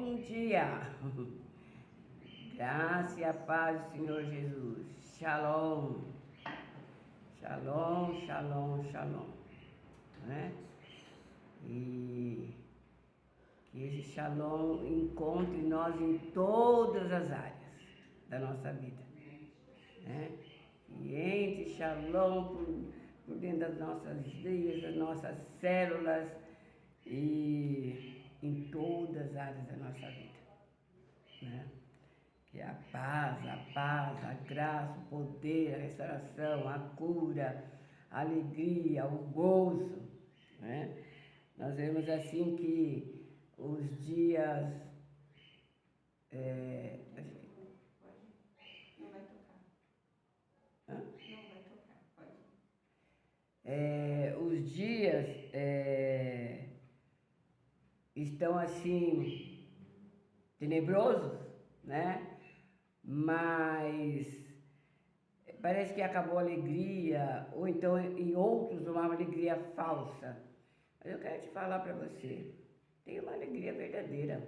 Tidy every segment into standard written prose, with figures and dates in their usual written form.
Bom dia, graça e a paz do Senhor Jesus. Shalom, shalom, shalom, shalom, né? E que esse shalom encontre nós em todas as áreas da nossa vida, né? E entre shalom por dentro das nossas vidas, das nossas células e em todas as áreas da nossa vida, né? Que a paz, a graça, o poder, a restauração, a cura, a alegria, o gozo, né? Nós vemos assim que os dias... Não vai tocar. Hã? Não vai tocar, pode. Os dias estão assim tenebrosos, né? Mas parece que acabou a alegria, ou então em outros uma alegria falsa. Mas eu quero te falar para você, tem uma alegria verdadeira,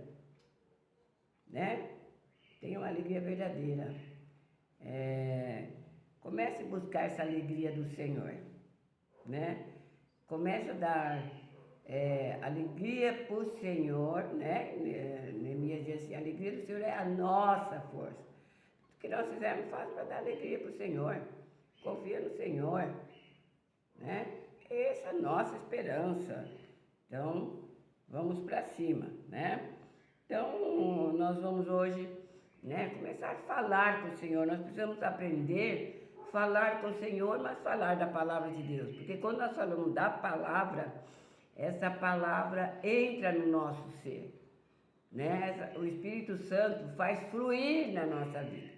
né? Tem uma alegria verdadeira. Comece a buscar essa alegria do Senhor, né? Comece a dar alegria para o Senhor, né? Neemias diz assim, a alegria do Senhor é a nossa força. O que nós fizermos, faz para dar alegria para o Senhor. Confia no Senhor, né? Essa é a nossa esperança. Então, vamos para cima, né? Então, nós vamos hoje, né, começar a falar com o Senhor. Nós precisamos aprender a falar com o Senhor, mas falar da palavra de Deus. Porque quando nós falamos da palavra, essa palavra entra no nosso ser, né? O Espírito Santo faz fluir na nossa vida.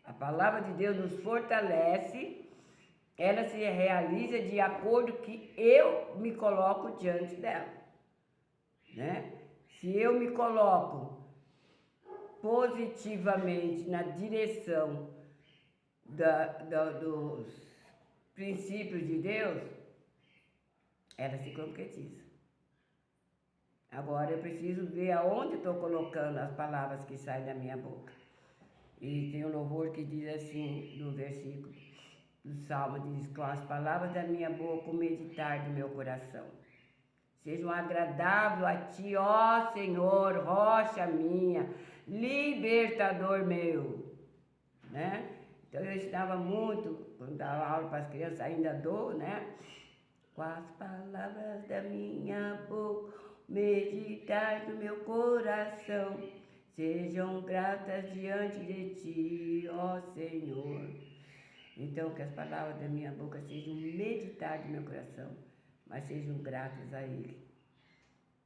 A palavra de Deus nos fortalece, ela se realiza de acordo que eu me coloco diante dela, né? Se eu me coloco positivamente na direção dos princípios de Deus, ela se concretiza. Agora eu preciso ver aonde estou colocando as palavras que saem da minha boca. E tem um louvor que diz assim, no versículo do Salmo, diz, com as palavras da minha boca, o meditar do meu coração sejam agradável a ti, ó Senhor, rocha minha, libertador meu, né? Então eu ensinava muito, quando dava aula para as crianças, ainda dou, né? Com as palavras da minha boca, meditar do meu coração, sejam gratas diante de ti, ó Senhor. Então, que as palavras da minha boca sejam meditar do meu coração, mas sejam gratas a Ele,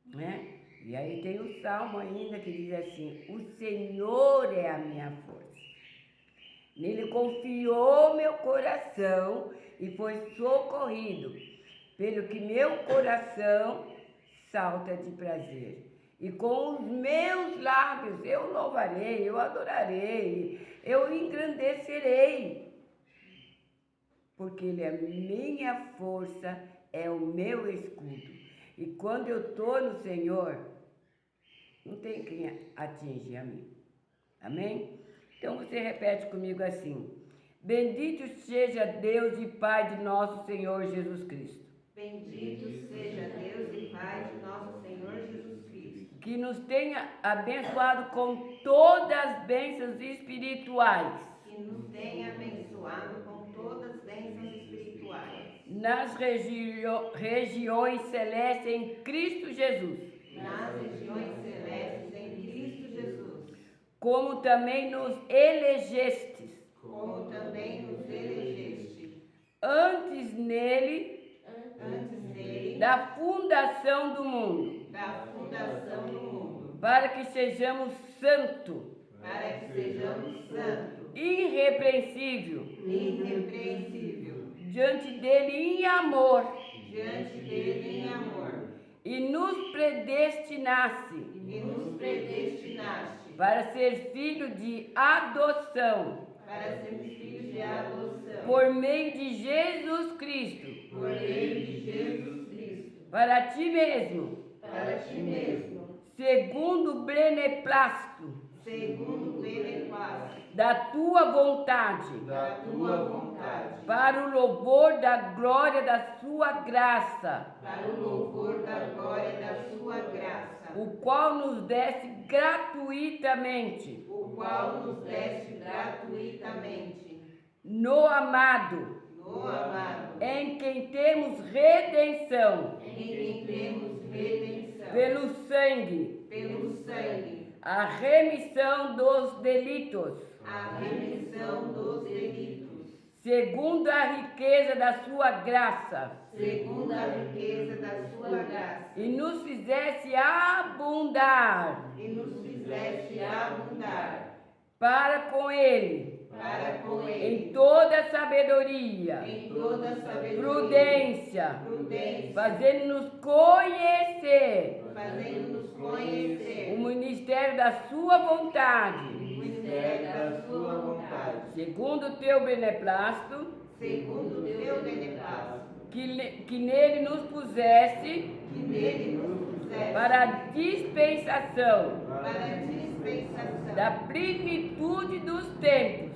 né? E aí tem o Salmo ainda que diz assim, o Senhor é a minha força. Nele confiou meu coração e foi socorrido, pelo que meu coração salta de prazer. E com os meus lábios eu louvarei, eu adorarei, eu engrandecerei. Porque Ele é minha força, é o meu escudo. E quando eu estou no Senhor, não tem quem atinge a mim. Amém? Então você repete comigo assim, bendito seja Deus e Pai de nosso Senhor Jesus Cristo. Bendito seja Deus e Pai de nosso Senhor Jesus Cristo, Que nos tenha abençoado com todas as bênçãos espirituais. que nos tenha abençoado com todas as bênçãos espirituais, Nas regiões celestes em Cristo Jesus. nas regiões celestes em Cristo Jesus, Como também nos elegestes como também nos elegeste antes nele da fundação do mundo, da fundação do mundo, para que sejamos santos, para que sejamos santos, irrepreensível irrepreensível, diante dele em amor, diante dele em amor, e nos predestinasse e nos predestinaste para ser filho de adoção para sermos filhos de adoção, por meio de Jesus Cristo, por meio de Jesus Cristo, para ti mesmo, para ti mesmo, segundo o beneplácito segundo o beneplácito da tua vontade, da tua vontade, para o louvor da glória da sua graça, para o louvor da glória da sua graça, o qual nos deste gratuitamente o qual nos deste gratuitamente no amado, no amado, em quem temos redenção em quem temos redenção pelo sangue, a remissão dos delitos, a remissão dos delitos, segundo a riqueza da sua graça, segundo a riqueza da sua graça, e nos fizesse abundar e nos fizeste abundar para com ele em toda sabedoria, prudência, fazendo-nos conhecer o ministério da sua vontade, segundo o teu beneplácito, que nele nos pusesse para a dispensação da plenitude dos tempos,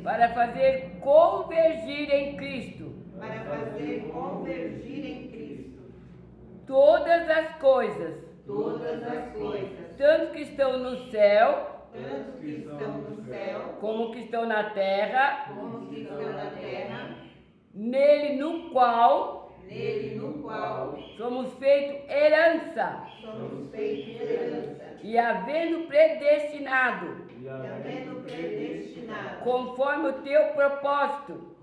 para fazer convergir em Cristo todas as coisas, tanto que estão no céu, como que estão na terra, nele no qual somos feitos herança, e havendo predestinado, conforme o teu propósito,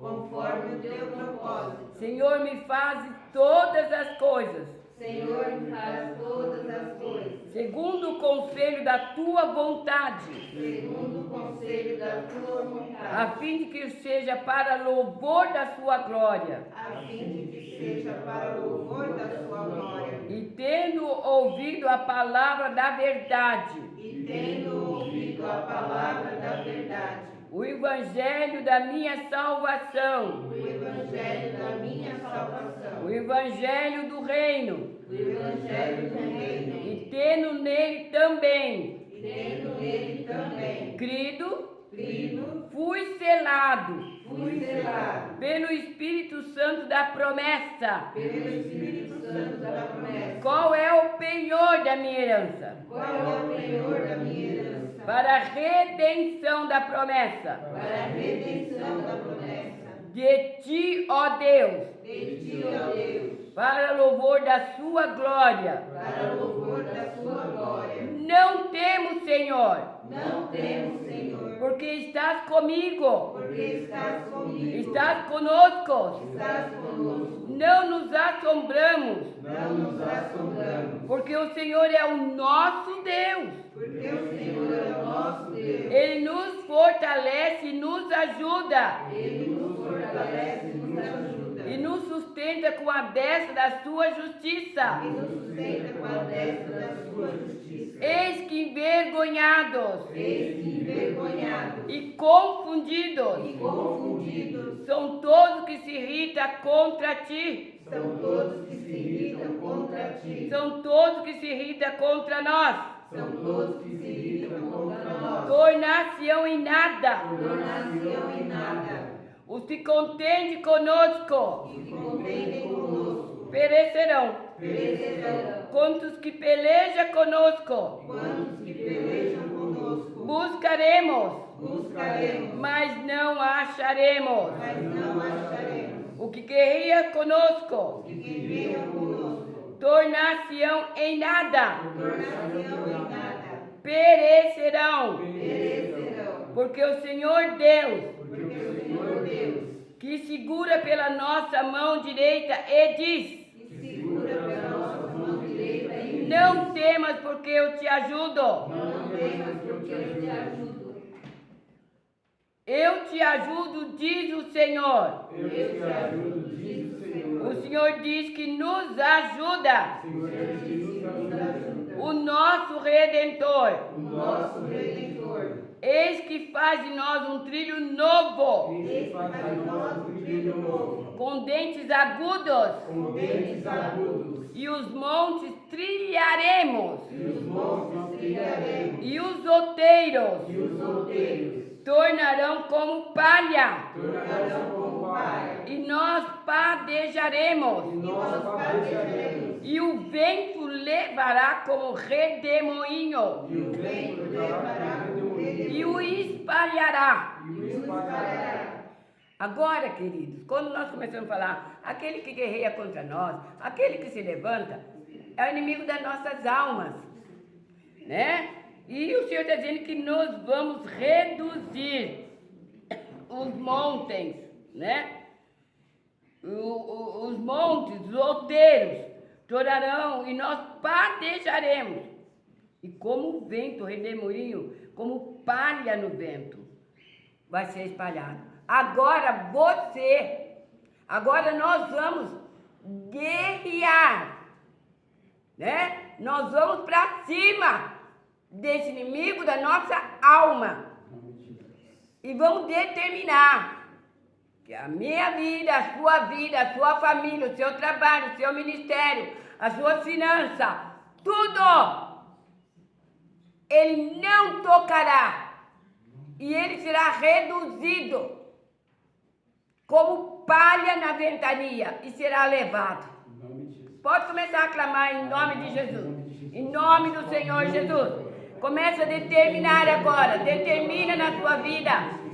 Senhor, me fazes todas as coisas, segundo o conselho da tua vontade, a fim de que seja para louvor da sua glória, e tendo ouvido a palavra da verdade, o evangelho da minha salvação, o evangelho do reino, e tendo nele também crido, fui selado pelo Espírito Santo da promessa. Qual é o penhor da minha herança? Para a redenção da promessa. De ti, ó Deus, para louvor da sua glória. Não temos, Senhor, porque estás comigo, estás conosco. Não nos assombramos, porque o Senhor é o nosso Deus. Ele nos fortalece e nos ajuda. E nos sustenta com a destra da sua justiça. Eis que envergonhados e confundidos são todos que se irritam contra ti. São todos que se irritam contra nós. Tornar-se-ão em nada os que contendem conosco. Perecerão. Quantos que pelejam conosco. Buscaremos, mas não acharemos. O que guerreia conosco, tornar-se-ão em nada. Perecerão. Porque o Senhor Deus, que segura pela nossa mão direita e diz: não temas, porque eu te ajudo. Eu te ajudo, diz o Senhor. O Senhor diz que nos ajuda. O nosso Redentor. Eis que faz de nós um trilho novo, Eis que faz de nós um trilho novo, com dentes agudos, com dentes agudos, e os montes trilharemos, e os montes trilharemos, e os outeiros e os outeiros tornarão como palha, tornarão como palha, e nós padejaremos, e nós padejaremos, e o vento levará como redemoinho, e o vento levará como redemoinho, e o espalhará. e o espalhará. Agora, queridos, quando nós começamos a falar, aquele que guerreia contra nós, aquele que se levanta, é o inimigo das nossas almas, né? E o Senhor está dizendo que nós vamos reduzir os montes, né? Os montes, os outeiros, torarão e nós padejaremos. E como o vento, redemoinho, como palha no vento, vai ser espalhado. Agora agora nós vamos guerrear, né? Nós vamos para cima desse inimigo da nossa alma e vamos determinar que a minha vida, a sua família, o seu trabalho, o seu ministério, a sua finança, tudo, ele não tocará e ele será reduzido como palha na ventania e será levado. Pode começar a clamar em nome de Jesus, em nome do Senhor Jesus. Começa a determinar agora, determina na sua vida,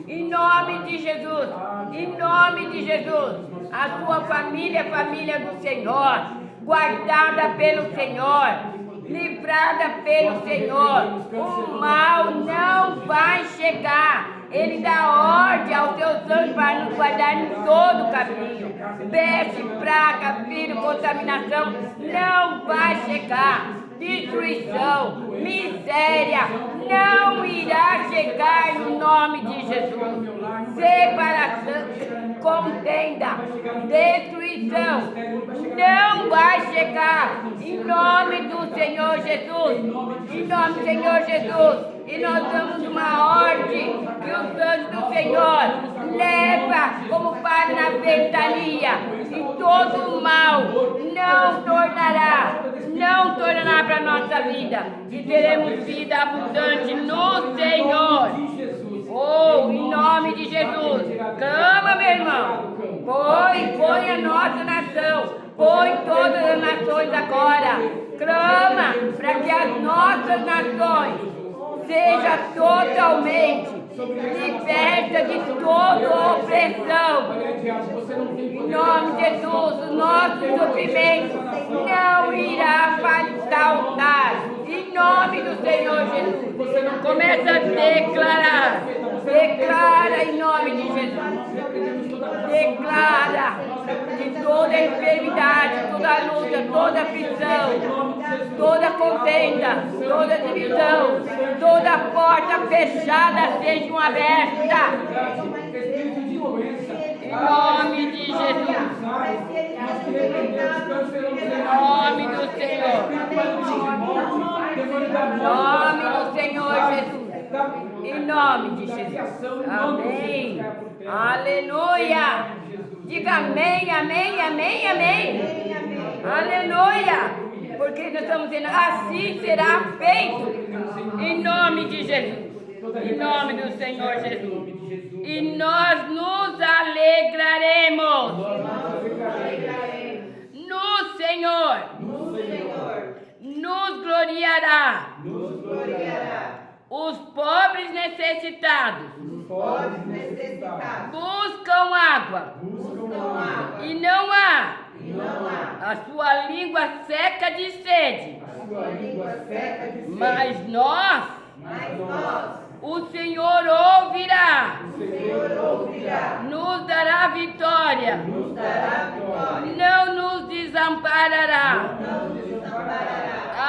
em nome de Jesus, em nome de Jesus. A sua família é família do Senhor, guardada pelo Senhor, livrada pelo Senhor. O mal não vai chegar. Ele dá ordem aos seus anjos para nos guardar em todo o caminho. Peste, praga, vírus, contaminação não vai chegar. Destruição, miséria não irá chegar no nome de Jesus. Separação, contenda, destruição não vai chegar em nome do Senhor Jesus. Em nome do Senhor Jesus. E nós damos uma ordem que os anjos do Senhor leva como palha na ventania e todo o mal não tornará para a nossa vida e teremos vida abundante no Senhor. Oh, em nome de Jesus, clama, meu irmão, põe a nossa nação, põe todas as nações agora, clama para que as nossas nações seja totalmente liberta de toda opressão. Em nome de Jesus, o nosso sofrimento não irá faltar. Em nome do Senhor Jesus, começa a declarar. Declara em nome de Jesus. Declara que toda enfermidade, toda luta, toda aflição, toda contenda, toda divisão, toda porta fechada sejam abertas. Em nome de Jesus. Em nome do Senhor. Em nome do Senhor Jesus. Em nome de Jesus. Amém. Aleluia. Diga amém, amém, amém, amém. Aleluia. Porque nós estamos dizendo, assim será feito. Em nome de Jesus. Em nome do Senhor Jesus. E nós nos alegraremos no Senhor. Nos gloriará. Os pobres necessitados buscam água e não há. A sua língua seca de sede. Mas nós, o Senhor ouvirá. Nos dará vitória. Não nos desamparará.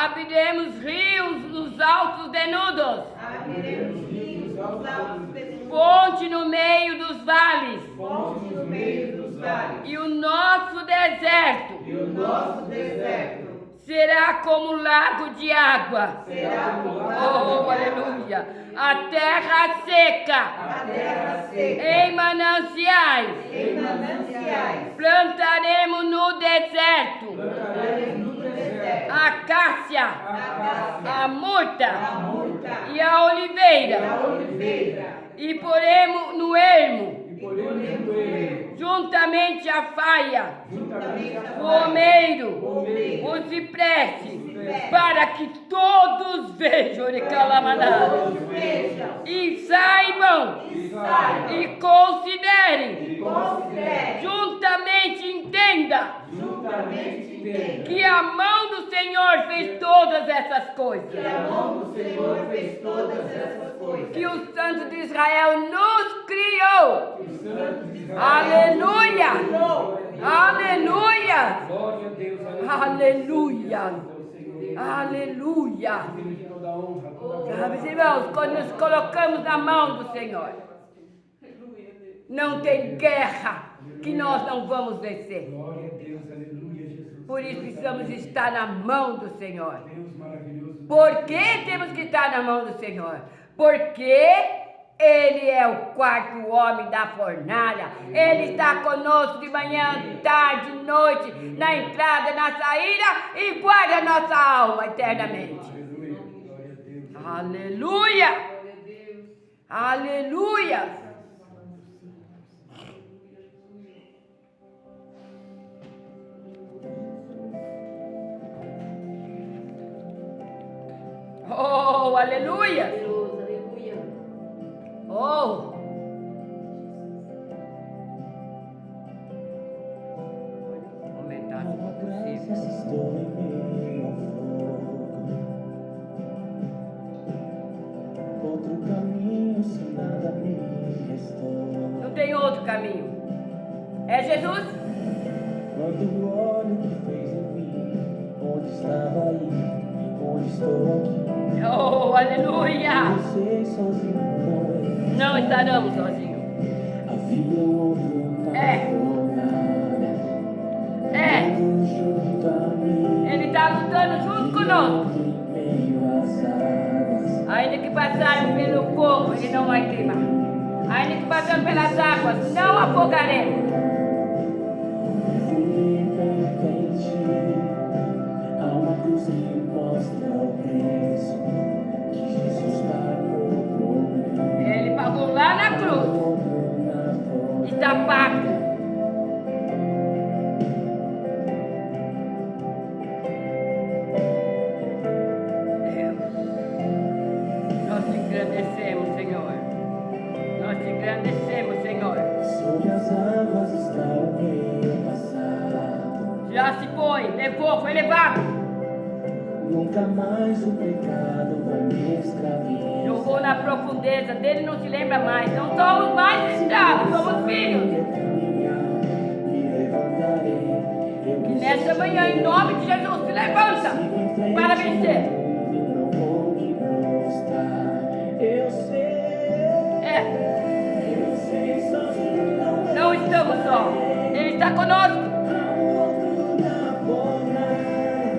Abriremos rios nos altos denudos. Fonte no meio dos vales. E o nosso deserto será como um lago de água. será como Oh, aleluia. A terra seca, a terra seca, em mananciais, em mananciais, plantaremos no deserto. plantaremos no deserto, A cássia, a murta e a a oliveira, oliveira, e poremos no ermo, E poremos no ermo, juntamente a faia, juntamente a o omeiro, Omeiro, o cipreste, para que todos vejam de calamaná todos vejam e saibam e saibam e considerem, e considerem, juntamente entenda juntamente entenda que a mão do Senhor fez todas essas coisas. que a mão do Senhor fez todas essas coisas, Que o Santo de Israel nos criou. o Santo de Israel. Aleluia! Aleluia! Glória a Deus, Aleluia! Aleluia! Filho de toda honra, toda Sabe, irmãos, quando nos colocamos na mão do Senhor, não tem guerra que nós não vamos vencer. glória a Deus, aleluia, Jesus. Por isso precisamos estar na mão do Senhor. Deus maravilhoso. Por que temos que estar na mão do Senhor? Porque Ele é o quarto homem da fornalha. Ele está conosco de manhã, tarde, noite, na entrada, na saída e guarda a nossa alma eternamente. Aleluia, glória a Deus. Aleluia! Aleluia! Oh, aleluia! Oh! Vou aumentar se for possível. Estou em meio ao fogo. Outro caminho se nada me restou. Não tem outro caminho. É Jesus? Quando olho o que fez em mim, onde estava aí, onde estou aqui. Oh, aleluia! Você sozinho não é. Não estaremos sozinhos. Havia um outro na É. fornalha, É, junto a mim. Ele está lutando junto conosco. Em meio às águas. Ainda que passarmos pelo fogo, Ele não vai queimar. Ainda que passarmos pelas águas, não afogaremos. Fui pertence a uma cruz que mostra o preço que Jesus pagou por mim. Ele pagou lá na cruz. Outro na fornalha. Está pago. Deus, nós te agradecemos, Senhor. Nós te agradecemos, Senhor. Sobre as águas está o meu passado. Já se foi, levou, foi levado. Nunca mais o pecado vai me escravizar. Jogou na profundeza, dele não se lembra mais. Não somos mais escravos, somos filhos. Que nessa manhã, em nome de Jesus, se levanta para vencer. Não vou me prostrar. Eu sei, É, eu sei, sozinho não é. não estamos só. Ele está conosco. Há um outro na fornalha,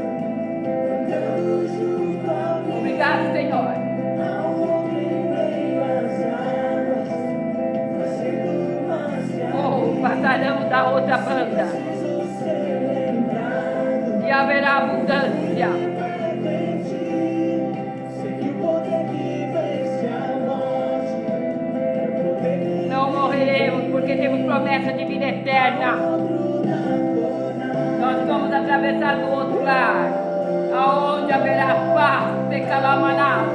andando junto a mim. Obrigado, Senhor. Há um outro em meio às águas, fazendo mais. Oh, passaremos da outra banda Preciso ser lembrado. e haverá abundância. Sei que o poder que vence a morte é o poder que Não morreremos porque temos promessa de vida eterna. Nós vamos atravessar do outro lado, aonde haverá paz de Calamaná.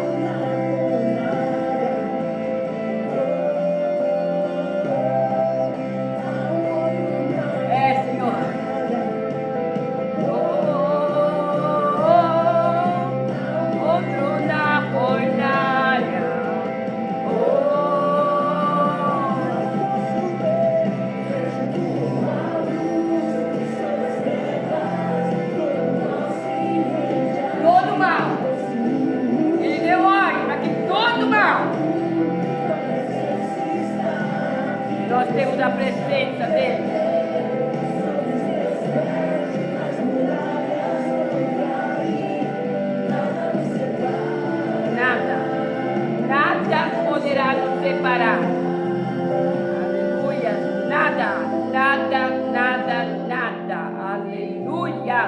É, Senhor. Outro na fornalha. Todo mal. Ele deu ordem para que todo mal. Nós temos a presença dele. parar. Aleluia. Nada. Aleluia.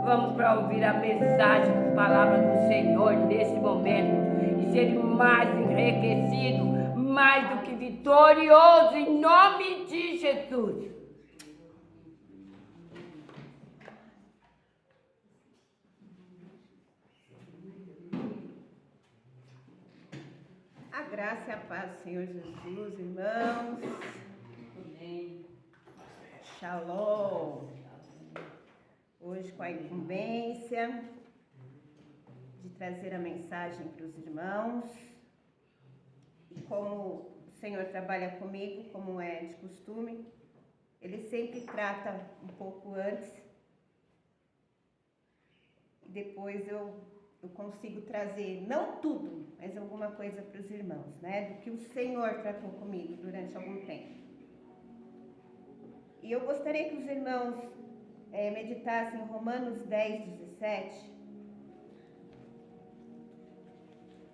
Vamos para ouvir a mensagem, a palavra do Senhor nesse momento e ser mais enriquecido, mais do que vitorioso, em nome de Jesus. A graça e a paz do Senhor Jesus, irmãos. Amém. Shalom. Hoje com a incumbência de trazer a mensagem para os irmãos. E como o Senhor trabalha comigo, como é de costume, Ele sempre trata um pouco antes. E depois eu consigo trazer, não tudo, mas alguma coisa para os irmãos, né? Do que o Senhor tratou comigo durante algum tempo. E eu gostaria que os irmãos meditassem em Romanos 10, 17,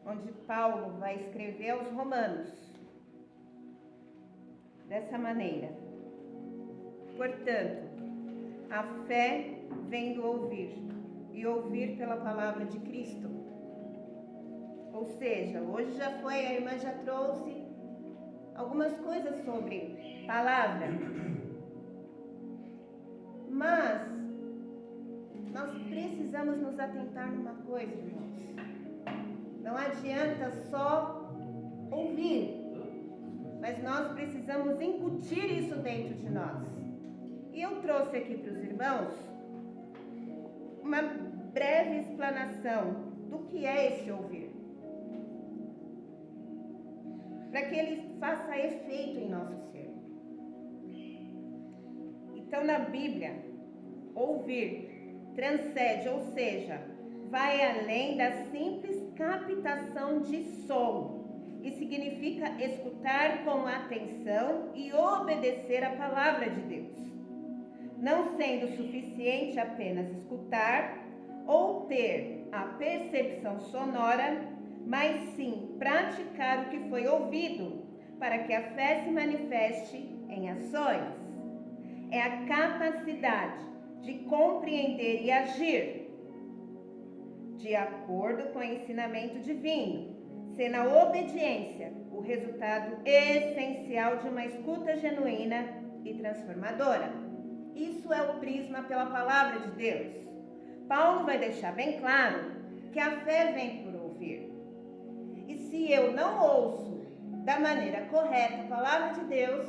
onde Paulo vai escrever aos romanos dessa maneira: portanto, a fé vem do ouvir, e ouvir pela palavra de Cristo. Ou seja, hoje já foi, a irmã já trouxe algumas coisas sobre palavra. Mas nós precisamos nos atentar numa coisa, irmãos. Não adianta só ouvir, mas nós precisamos incutir isso dentro de nós. E eu trouxe aqui para os irmãos uma breve explanação do que é esse ouvir, para que ele faça efeito em nosso ser. Então, na Bíblia, ouvir transcende, ou seja, vai além da simples captação de som e significa escutar com atenção e obedecer a palavra de Deus, não sendo suficiente apenas escutar ou ter a percepção sonora, mas sim praticar o que foi ouvido, para que a fé se manifeste em ações. É a capacidade de compreender e agir de acordo com o ensinamento divino, sendo a obediência o resultado essencial de uma escuta genuína e transformadora. Isso é o prisma pela palavra de Deus. Paulo vai deixar bem claro que a fé vem por ouvir. E se eu não ouço da maneira correta a palavra de Deus,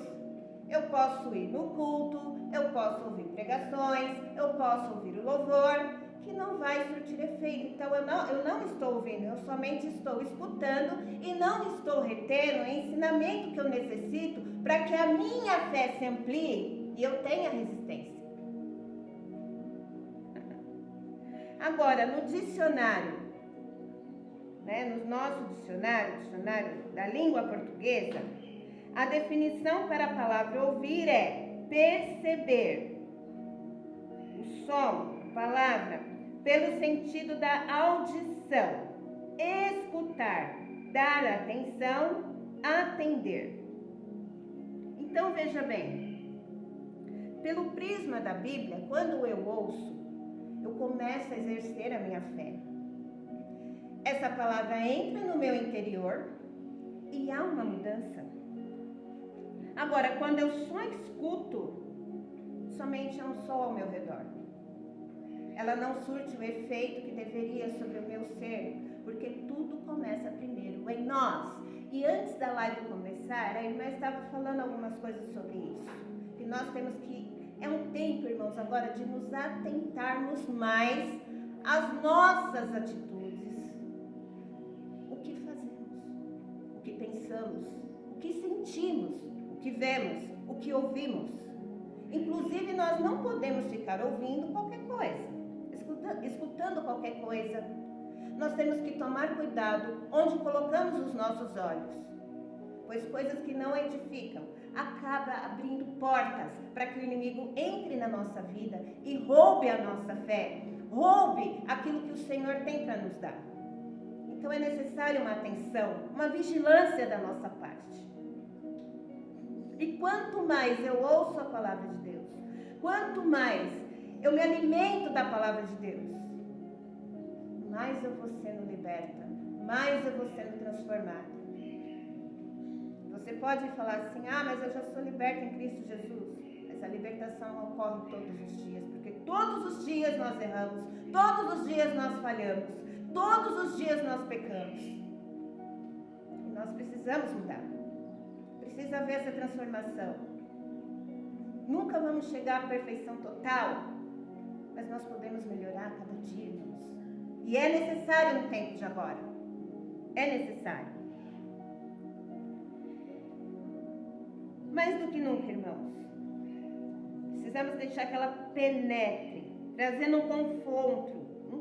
eu posso ir no culto, eu posso ouvir pregações, eu posso ouvir o louvor, que não vai surtir efeito. Então eu não estou ouvindo, eu somente estou escutando e não estou retendo o ensinamento que eu necessito para que a minha fé se amplie e eu tenha resistência. Agora, no dicionário, no nosso dicionário da língua portuguesa, a definição para a palavra ouvir é perceber o som, a palavra, pelo sentido da audição, escutar, dar atenção, atender. Então veja bem, pelo prisma da Bíblia, quando eu ouço, eu começo a exercer a minha fé. Essa palavra entra no meu interior e há uma mudança. Agora, quando eu só escuto, somente há um som ao meu redor. Ela não surte o efeito que deveria sobre o meu ser, porque tudo começa primeiro em nós. E antes da live começar, a irmã estava falando algumas coisas sobre isso. Que nós temos que... É um tempo, irmãos, agora de nos atentarmos mais às nossas atitudes. O que fazemos, o que pensamos, o que sentimos, o que vemos, o que ouvimos. Inclusive, nós não podemos ficar ouvindo qualquer coisa, escutando qualquer coisa. Nós temos que tomar cuidado onde colocamos os nossos olhos, pois coisas que não edificam acaba abrindo portas para que o inimigo entre na nossa vida e roube a nossa fé, roube aquilo que o Senhor tem para nos dar. Então é necessário uma atenção, uma vigilância da nossa parte. E quanto mais eu ouço a palavra de Deus, quanto mais eu me alimento da palavra de Deus, mais eu vou sendo liberta, mais eu vou sendo transformada. Você pode falar assim, mas eu já sou liberta em Cristo Jesus. Mas a libertação não ocorre todos os dias, porque todos os dias nós erramos, todos os dias nós falhamos, todos os dias nós pecamos. E nós precisamos mudar. Precisa haver essa transformação. Nunca vamos chegar à perfeição total, mas nós podemos melhorar a cada dia, irmãos. E é necessário no tempo de agora. É necessário. Mais do que nunca, irmãos, precisamos deixar que ela penetre, trazendo um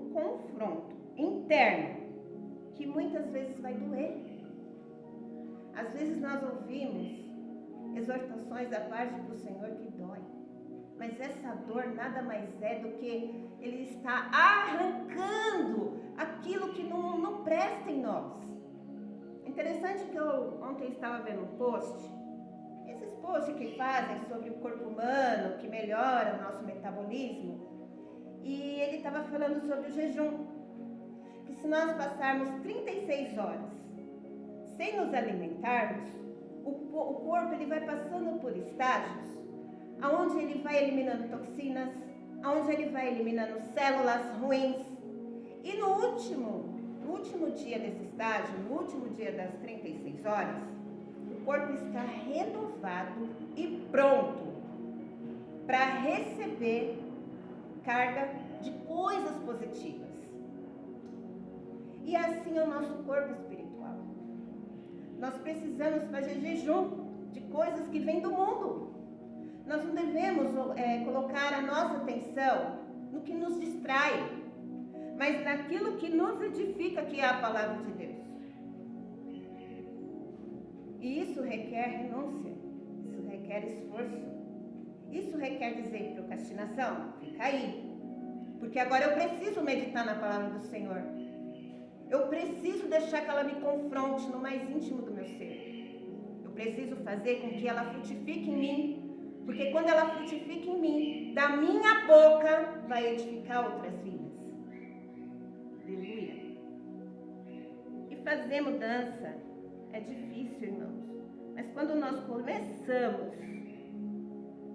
confronto interno, que muitas vezes vai doer. Às vezes nós ouvimos exortações da parte do Senhor que dói. Mas essa dor nada mais é do que Ele está arrancando aquilo que não presta em nós. Interessante que eu ontem estava vendo um post. Esses posts que fazem sobre o corpo humano, que melhora o nosso metabolismo. E ele estava falando sobre o jejum. Que se nós passarmos 36 horas sem nos alimentarmos, o corpo ele vai passando por estágios, aonde ele vai eliminando toxinas, aonde ele vai eliminando células ruins. E no último dia desse estágio, no último dia das 36 horas, o corpo está renovado e pronto para receber carga de coisas positivas. E assim é o nosso corpo espiritual. Nós precisamos fazer jejum de coisas que vêm do mundo. Nós não devemos colocar a nossa atenção no que nos distrai, mas naquilo que nos edifica, que é a palavra de Deus. E isso requer renúncia, isso requer esforço, isso requer dizer procrastinação, fica aí. Porque agora eu preciso meditar na palavra do Senhor. Eu preciso deixar que ela me confronte no mais íntimo do meu ser. Eu preciso fazer com que ela frutifique em mim. Porque quando ela frutifica em mim, da minha boca vai edificar outras vidas. Aleluia. E fazer mudança é difícil, irmãos. Mas quando nós começamos,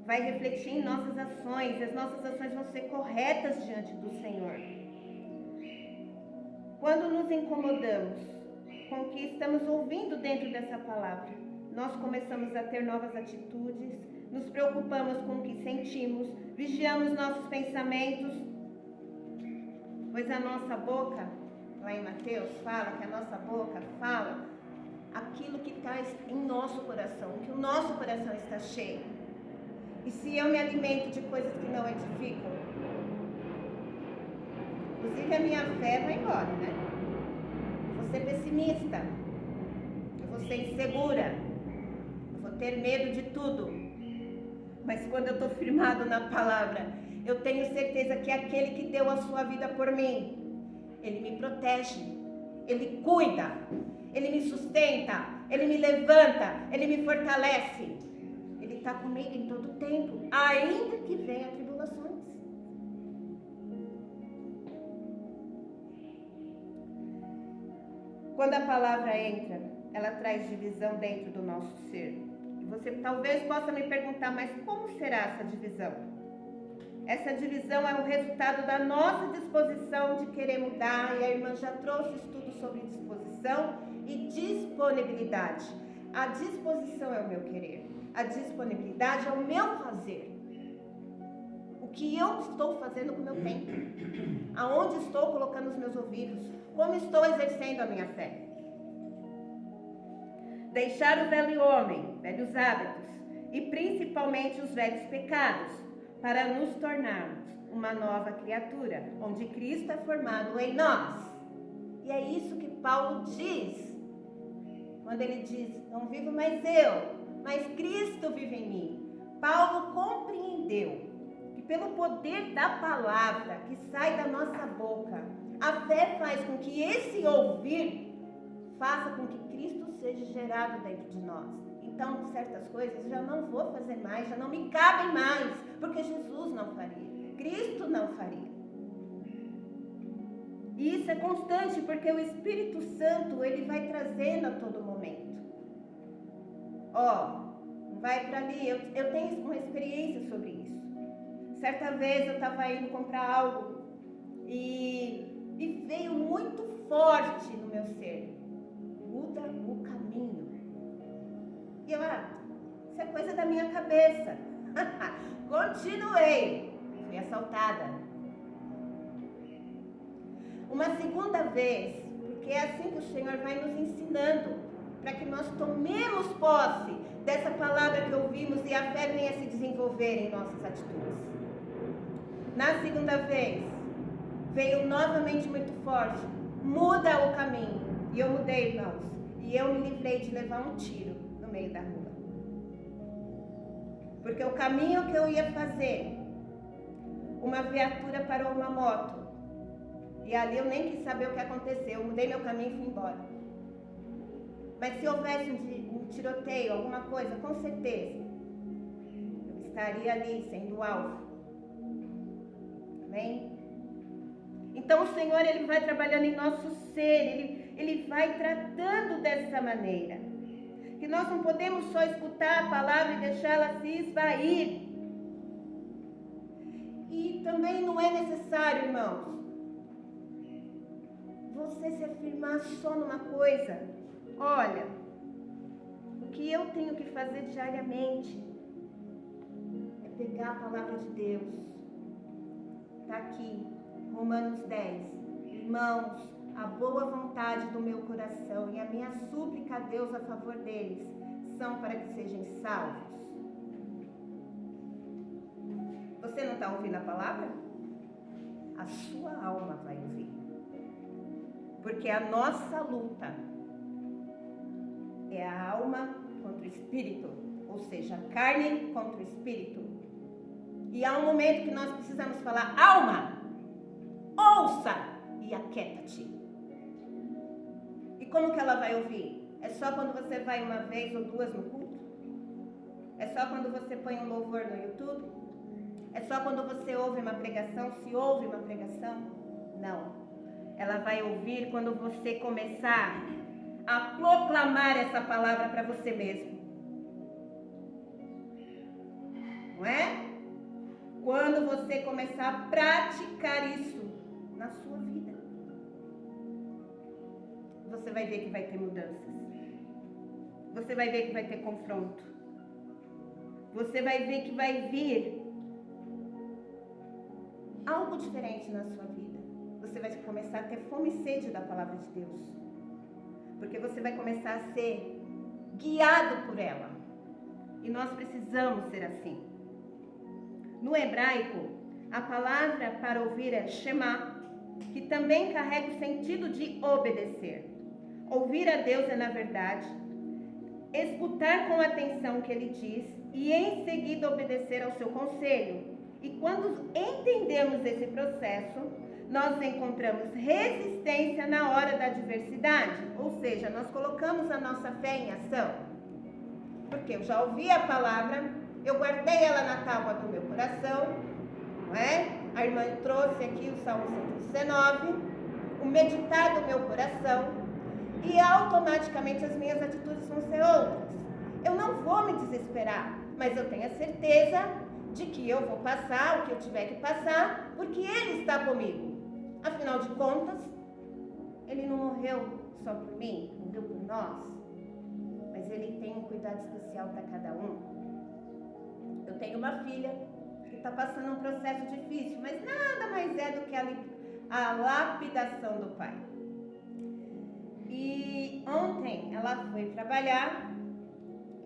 vai refletir em nossas ações. E as nossas ações vão ser corretas diante do Senhor. Quando nos incomodamos com o que estamos ouvindo dentro dessa palavra, nós começamos a ter novas atitudes, nos preocupamos com o que sentimos, vigiamos nossos pensamentos, pois a nossa boca, lá em Mateus, fala que a nossa boca fala aquilo que está em nosso coração, que o nosso coração está cheio. E se eu me alimento de coisas que não edificam, inclusive a minha fé vai embora, né? Eu vou ser pessimista, eu vou ser insegura, eu vou ter medo de tudo. Mas quando eu estou firmado na palavra, eu tenho certeza que aquele que deu a sua vida por mim, Ele me protege, Ele cuida, Ele me sustenta, Ele me levanta, Ele me fortalece. Ele está comigo em todo tempo, ainda que venha tribulações. Quando a palavra entra, ela traz divisão dentro do nosso ser. E você talvez possa me perguntar, mas como será essa divisão? Essa divisão é o resultado da nossa disposição de querer mudar. E a irmã já trouxe estudo sobre disposição e disponibilidade. A disposição é o meu querer. A disponibilidade é o meu fazer. O que eu estou fazendo com o meu tempo? Aonde estou colocando os meus ouvidos? Como estou exercendo a minha fé? Deixar o velho homem, velhos hábitos e principalmente os velhos pecados, para nos tornarmos uma nova criatura, onde Cristo é formado em nós. E é isso que Paulo diz, quando ele diz, não vivo mais eu, mas Cristo vive em mim. Paulo compreendeu que pelo poder da palavra que sai da nossa boca, A fé faz com que esse ouvir faça com que Cristo seja gerado dentro de nós. Então, certas coisas eu já não vou fazer mais, já não me cabem mais, porque Jesus não faria, Cristo não faria. E isso é constante, porque o Espírito Santo, ele vai trazendo a todo momento. Ó, vai para ali, eu tenho uma experiência sobre isso. Certa vez eu estava indo comprar algo e veio muito forte no meu ser. Muda o caminho. E eu, isso é coisa da minha cabeça. Continuei. Fui assaltada. Uma segunda vez, porque é assim que o Senhor vai nos ensinando, para que nós tomemos posse dessa palavra que ouvimos e a fé venha se desenvolver em nossas atitudes. Na segunda vez, veio novamente muito forte, muda o caminho. E eu mudei, irmãos, e eu me livrei de levar um tiro no meio da rua. Porque o caminho que eu ia fazer, uma viatura parou uma moto. E ali eu nem quis saber o que aconteceu. Eu mudei meu caminho e fui embora. Mas se houvesse um tiroteio, alguma coisa, com certeza, eu estaria ali sendo alvo. Amém? Então o Senhor, ele vai trabalhando em nosso ser, ele vai tratando dessa maneira. Que nós não podemos só escutar a palavra e deixá-la se esvair. E também não é necessário, irmãos, você se afirmar só numa coisa. Olha, o que eu tenho que fazer diariamente é pegar a palavra de Deus. Está aqui, Romanos 10. Irmãos, a boa vontade do meu coração e a minha súplica a Deus a favor deles são para que sejam salvos. Você não está ouvindo a palavra? A sua alma vai ouvir. Porque a nossa luta é a alma contra o espírito, ou seja, a carne contra o espírito. E há um momento que nós precisamos falar: alma, ouça e aquieta-te. E como que ela vai ouvir? É só quando você vai uma vez ou duas no culto? É só quando você põe um louvor no YouTube? É só quando você ouve uma pregação, se ouve uma pregação? Não. Ela vai ouvir quando você começar a proclamar essa palavra para você mesmo. Não é? Quando você começar a praticar isso na sua vida, você vai ver que vai ter mudanças. Você vai ver que vai ter confronto. Você vai ver que vai vir algo diferente na sua vida. Você vai começar a ter fome e sede da palavra de Deus. Porque você vai começar a ser guiado por ela. E nós precisamos ser assim. No hebraico, a palavra para ouvir é shema, que também carrega o sentido de obedecer. Ouvir a Deus é, na verdade, escutar com atenção o que Ele diz e em seguida obedecer ao seu conselho. E quando entendemos esse processo, nós encontramos resistência na hora da adversidade, ou seja, nós colocamos a nossa fé em ação. Porque eu já ouvi a palavra, eu guardei ela na tábua do meu coração, não é? A irmã trouxe aqui o Salmo 119, o meditar do meu coração, e automaticamente as minhas atitudes vão ser outras. Eu não vou me desesperar, mas eu tenho a certeza de que eu vou passar o que eu tiver que passar, porque Ele está comigo. Afinal de contas, Ele não morreu só por mim, morreu por nós, mas Ele tem um cuidado especial para cada um. Eu tenho uma filha que está passando um processo difícil, mas nada mais é do que a lapidação do pai. E ontem ela foi trabalhar,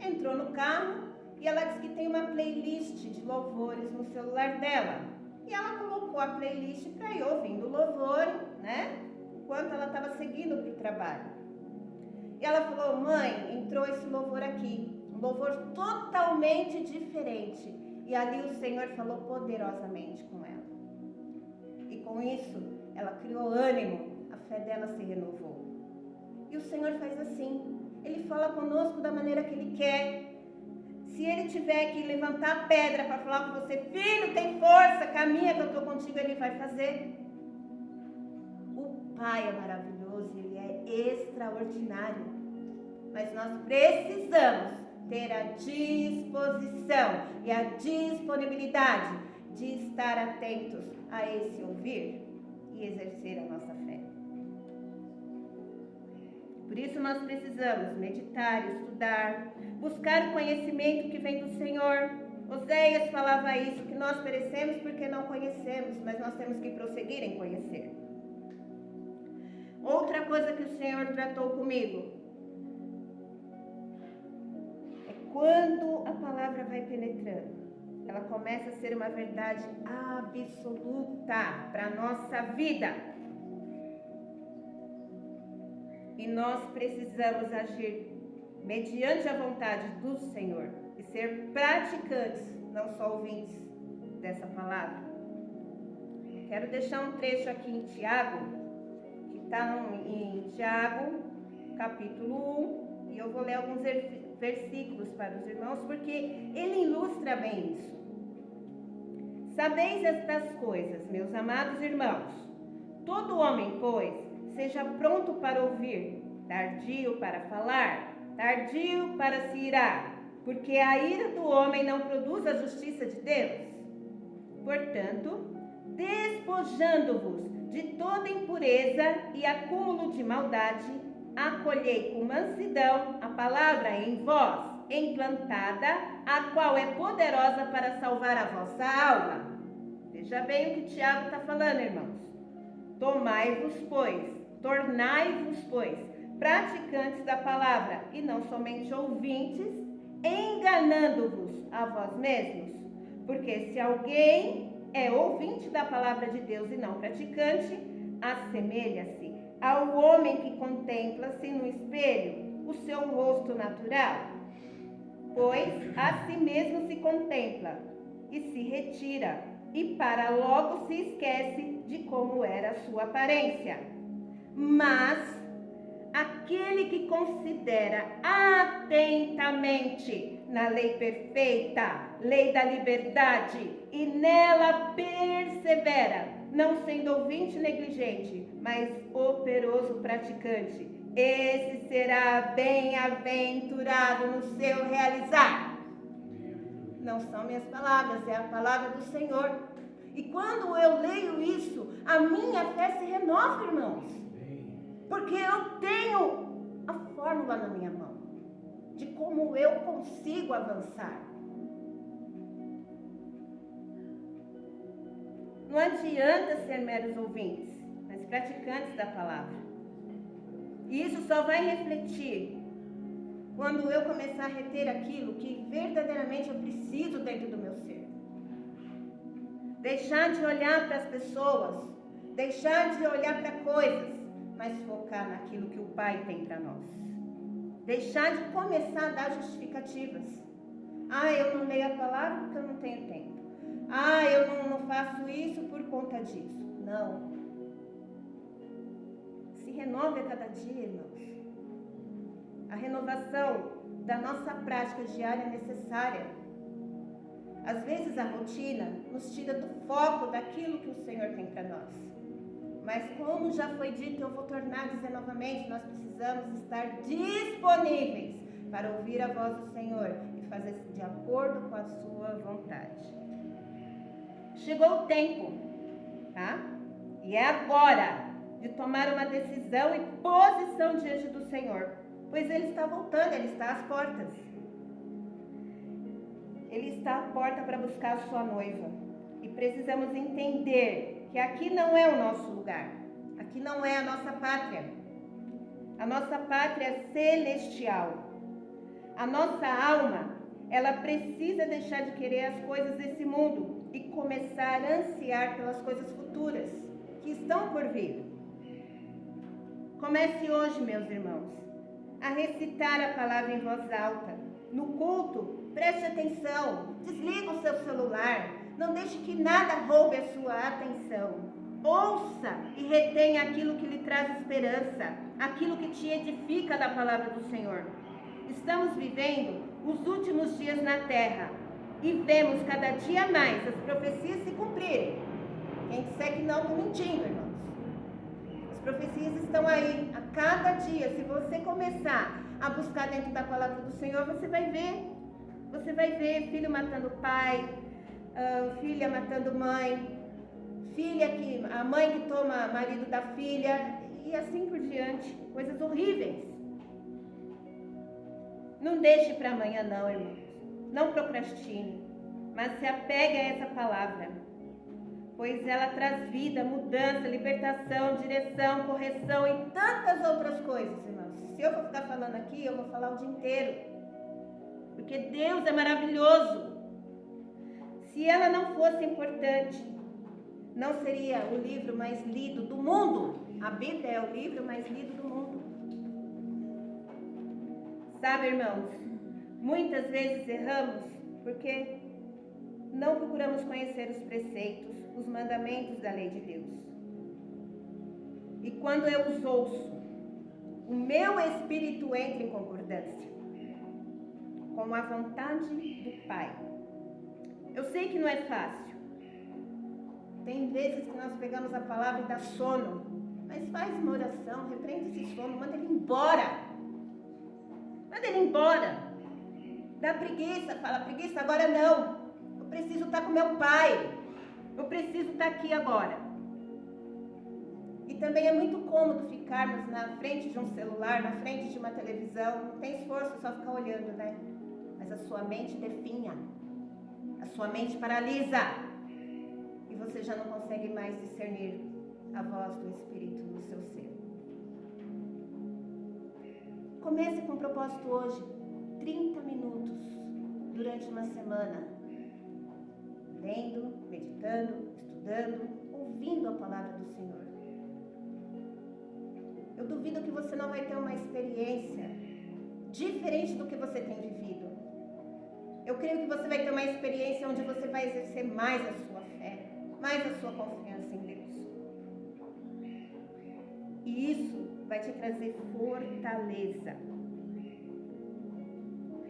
entrou no carro e ela disse que tem uma playlist de louvores no celular dela. E ela colocou a playlist para ir ouvindo o louvor, né? Enquanto ela estava seguindo para o trabalho. E ela falou: mãe, entrou esse louvor aqui. Um louvor totalmente diferente. E ali o Senhor falou poderosamente com ela. E com isso, ela criou ânimo, a fé dela se renovou. E o Senhor faz assim, Ele fala conosco da maneira que Ele quer. Se Ele tiver que levantar a pedra para falar com você, filho, tem força, caminha que eu estou contigo, Ele vai fazer. O Pai é maravilhoso, Ele é extraordinário. Mas nós precisamos ter a disposição e a disponibilidade de estar atentos a esse ouvir e exercer a nossa fé. Por isso nós precisamos meditar, estudar, buscar o conhecimento que vem do Senhor. Oséias falava isso, que nós perecemos porque não conhecemos, mas nós temos que prosseguir em conhecer. Outra coisa que o Senhor tratou comigo é quando a palavra vai penetrando, ela começa a ser uma verdade absoluta para a nossa vida. E nós precisamos agir mediante a vontade do Senhor e ser praticantes, não só ouvintes dessa palavra. Quero deixar um trecho aqui em Tiago, que está em Tiago, capítulo 1, e eu vou ler alguns versículos para os irmãos, porque ele ilustra bem isso. Sabeis estas coisas, meus amados irmãos, todo homem, pois, seja pronto para ouvir, tardio para falar, tardio para se irar, porque a ira do homem não produz a justiça de Deus. Portanto, despojando-vos de toda impureza e acúmulo de maldade, acolhei com mansidão a palavra em vós, implantada, a qual é poderosa para salvar a vossa alma. Veja bem o que Tiago está falando, irmãos. Tomai-vos, pois, tornai-vos, pois, praticantes da palavra, e não somente ouvintes, enganando-vos a vós mesmos. Porque se alguém é ouvinte da palavra de Deus e não praticante, assemelha-se ao homem que contempla-se no espelho o seu rosto natural. Pois a si mesmo se contempla e se retira, e para logo se esquece de como era a sua aparência. Mas aquele que considera atentamente na lei perfeita, lei da liberdade, e nela persevera, não sendo ouvinte negligente, mas operoso praticante, esse será bem-aventurado no seu realizar. Não são minhas palavras, é a palavra do Senhor. E quando eu leio isso, a minha fé se renova, irmãos. Porque eu tenho a fórmula na minha mão de como eu consigo avançar. Não adianta ser meros ouvintes, mas praticantes da palavra. E isso só vai refletir quando eu começar a reter aquilo que verdadeiramente eu preciso dentro do meu ser. Deixar de olhar para as pessoas, deixar de olhar para coisas, mas focar naquilo que o Pai tem para nós. Deixar de começar a dar justificativas. Eu não leio a palavra porque eu não tenho tempo. Eu não faço isso por conta disso. Não. Se renove a cada dia, irmãos. A renovação da nossa prática diária é necessária. Às vezes a rotina nos tira do foco daquilo que o Senhor tem para nós. Mas como já foi dito, eu vou tornar a dizer novamente, nós precisamos estar disponíveis para ouvir a voz do Senhor e fazer de acordo com a sua vontade. Chegou o tempo, tá? E é agora de tomar uma decisão e posição diante do Senhor, pois Ele está voltando, Ele está às portas. Ele está à porta para buscar a sua noiva. E precisamos entender que aqui não é o nosso lugar. Aqui não é a nossa pátria. A nossa pátria é celestial. A nossa alma, ela precisa deixar de querer as coisas desse mundo e começar a ansiar pelas coisas futuras que estão por vir. Comece hoje, meus irmãos, a recitar a palavra em voz alta. No culto, preste atenção, desliga o seu celular, não deixe que nada roube a sua atenção. ouça e retenha aquilo que lhe traz esperança, aquilo que te edifica da palavra do Senhor. Estamos vivendo os últimos dias na terra e vemos cada dia mais as profecias se cumprirem. Quem disser que não, está mentindo, irmãos. As profecias estão aí a cada dia. Se você começar a buscar dentro da palavra do Senhor, você vai ver. Você vai ver filho matando pai, filha matando mãe, a mãe que toma marido da filha, e assim por diante. Coisas horríveis. Não deixe para amanhã não, irmãos. Não procrastine, mas se apegue a essa palavra, pois ela traz vida, mudança, libertação, direção, correção e tantas outras coisas, irmãos. Se eu for ficar falando aqui, eu vou falar o dia inteiro, porque Deus é maravilhoso. Se ela não fosse importante, não seria o livro mais lido do mundo. A Bíblia é o livro mais lido do mundo. Sabe, irmãos, muitas vezes erramos porque não procuramos conhecer os preceitos, os mandamentos da lei de Deus. E quando eu os ouço, o meu espírito entra em concordância com a vontade do Pai. Eu sei que não é fácil. Tem vezes que nós pegamos a palavra e dá sono, mas faz uma oração, repreende esse sono, manda ele embora. Manda ele embora. Dá preguiça, fala preguiça, agora não. Eu preciso estar com meu pai. Eu preciso estar aqui agora. E também é muito cômodo ficarmos na frente de um celular, na frente de uma televisão. Não tem esforço, só ficar olhando, né? Mas a sua mente definha. A sua mente paralisa. E você já não consegue mais discernir a voz do Espírito no seu ser. Comece com um propósito hoje. 30 minutos durante uma semana. Lendo, meditando, estudando, ouvindo a palavra do Senhor. Eu duvido que você não vai ter uma experiência diferente do que você tem vivido. Eu creio que você vai ter uma experiência onde você vai exercer mais a sua fé, mais a sua confiança em Deus. E isso vai te trazer fortaleza.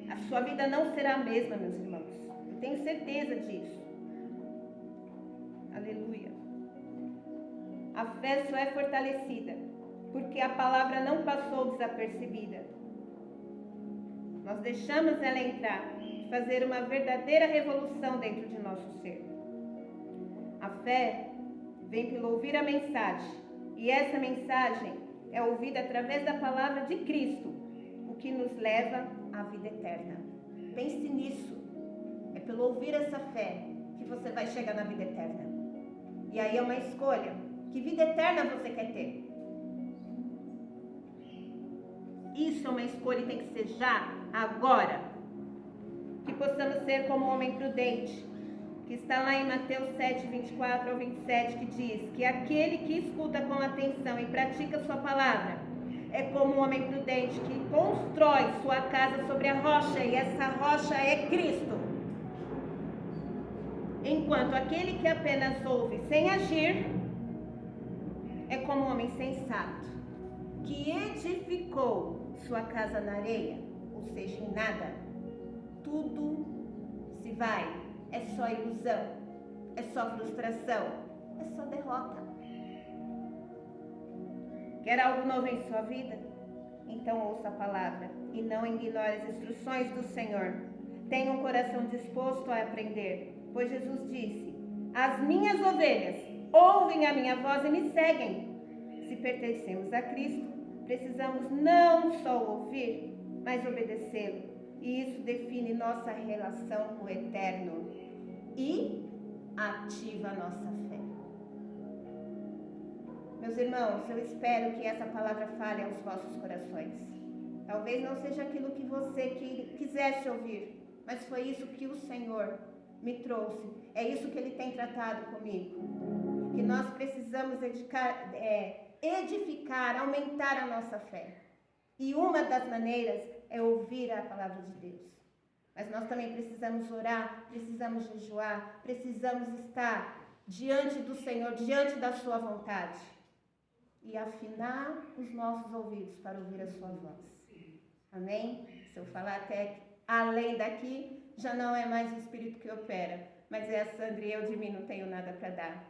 A sua vida não será a mesma, meus irmãos. Eu tenho certeza disso. Aleluia. A fé só é fortalecida porque a palavra não passou desapercebida. Nós deixamos ela entrar e fazer uma verdadeira revolução dentro de nosso ser. A fé vem pelo ouvir a mensagem, e essa mensagem é ouvida através da palavra de Cristo, o que nos leva à vida eterna. Pense nisso. É pelo ouvir essa fé que você vai chegar na vida eterna. E aí é uma escolha. Que vida eterna você quer ter? Isso é uma escolha e tem que ser já, agora. Que possamos ser como um homem prudente, que está lá em Mateus 7, 24 ao 27, que diz que aquele que escuta com atenção e pratica sua palavra é como um homem prudente que constrói sua casa sobre a rocha, e essa rocha é Cristo. Enquanto aquele que apenas ouve sem agir é como um homem sensato, que edificou sua casa na areia, ou seja, em nada. Tudo se vai, é só ilusão, é só frustração, é só derrota. Quer algo novo em sua vida? Então ouça a palavra e não ignore as instruções do Senhor. Tenha um coração disposto a aprender, pois Jesus disse: as minhas ovelhas ouvem a minha voz e me seguem. Se pertencemos a Cristo, precisamos não só ouvir, mas obedecê-lo. E isso define nossa relação com o Eterno e ativa a nossa fé. Meus irmãos, eu espero que essa palavra fale aos vossos corações. Talvez não seja aquilo que você quisesse ouvir, mas foi isso que o Senhor me trouxe. É isso que Ele tem tratado comigo. Que nós precisamos edificar, aumentar a nossa fé. E uma das maneiras é ouvir a palavra de Deus. Mas nós também precisamos orar, precisamos jejuar, precisamos estar diante do Senhor, diante da sua vontade. E afinar os nossos ouvidos para ouvir a sua voz. Amém? Se eu falar até além daqui, já não é mais o Espírito que opera, mas é a Sandra e eu de mim não tenho nada para dar.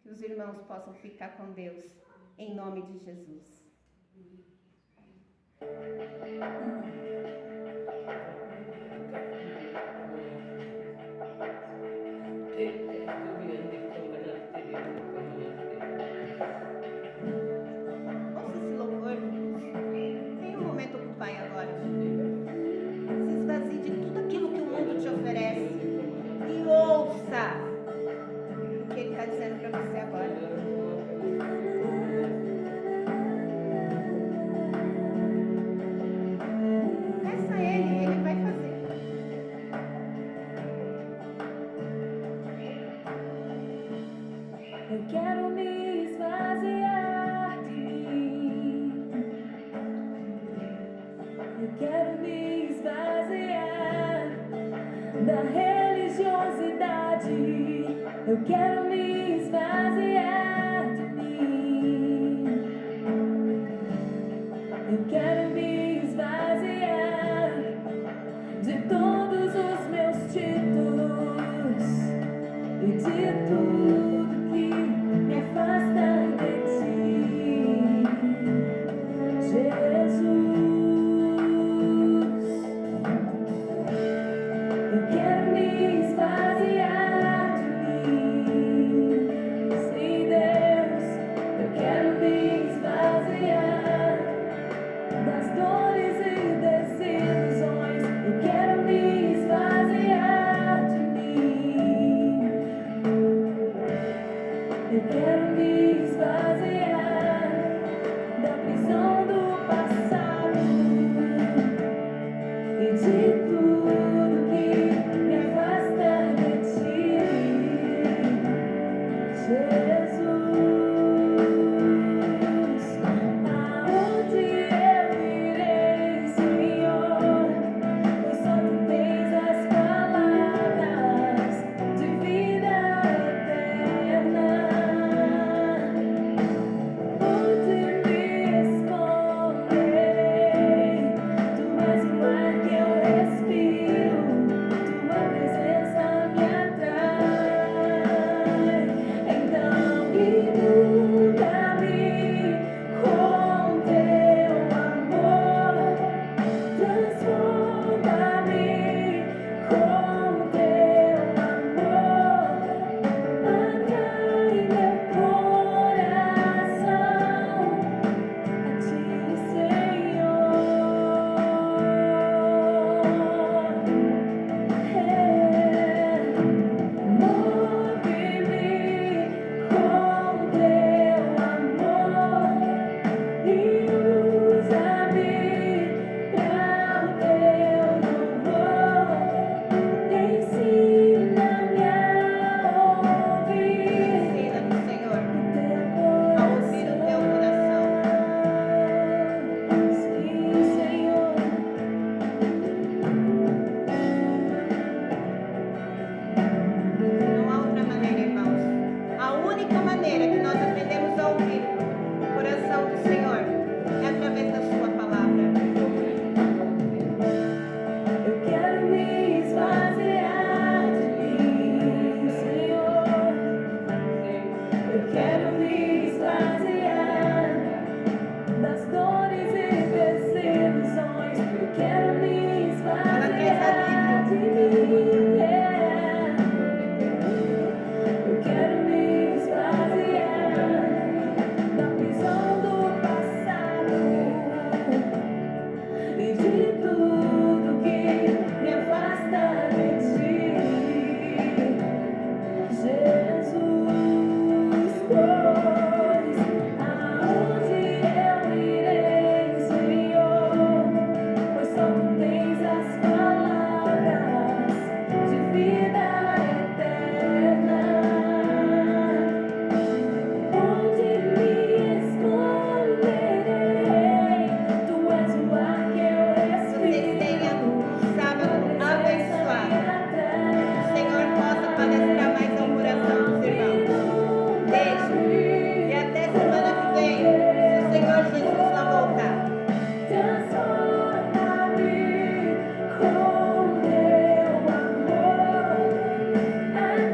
Que os irmãos possam ficar com Deus, em nome de Jesus. Ouça esse louvor. Tem um momento com o Pai agora. Se esvazie de tudo aquilo que o mundo te oferece e ouça o que Ele está dizendo para você agora. Peça a Ele, Ele vai fazer. Eu quero me esvaziar de mim. Eu quero me esvaziar da religiosidade. Eu quero me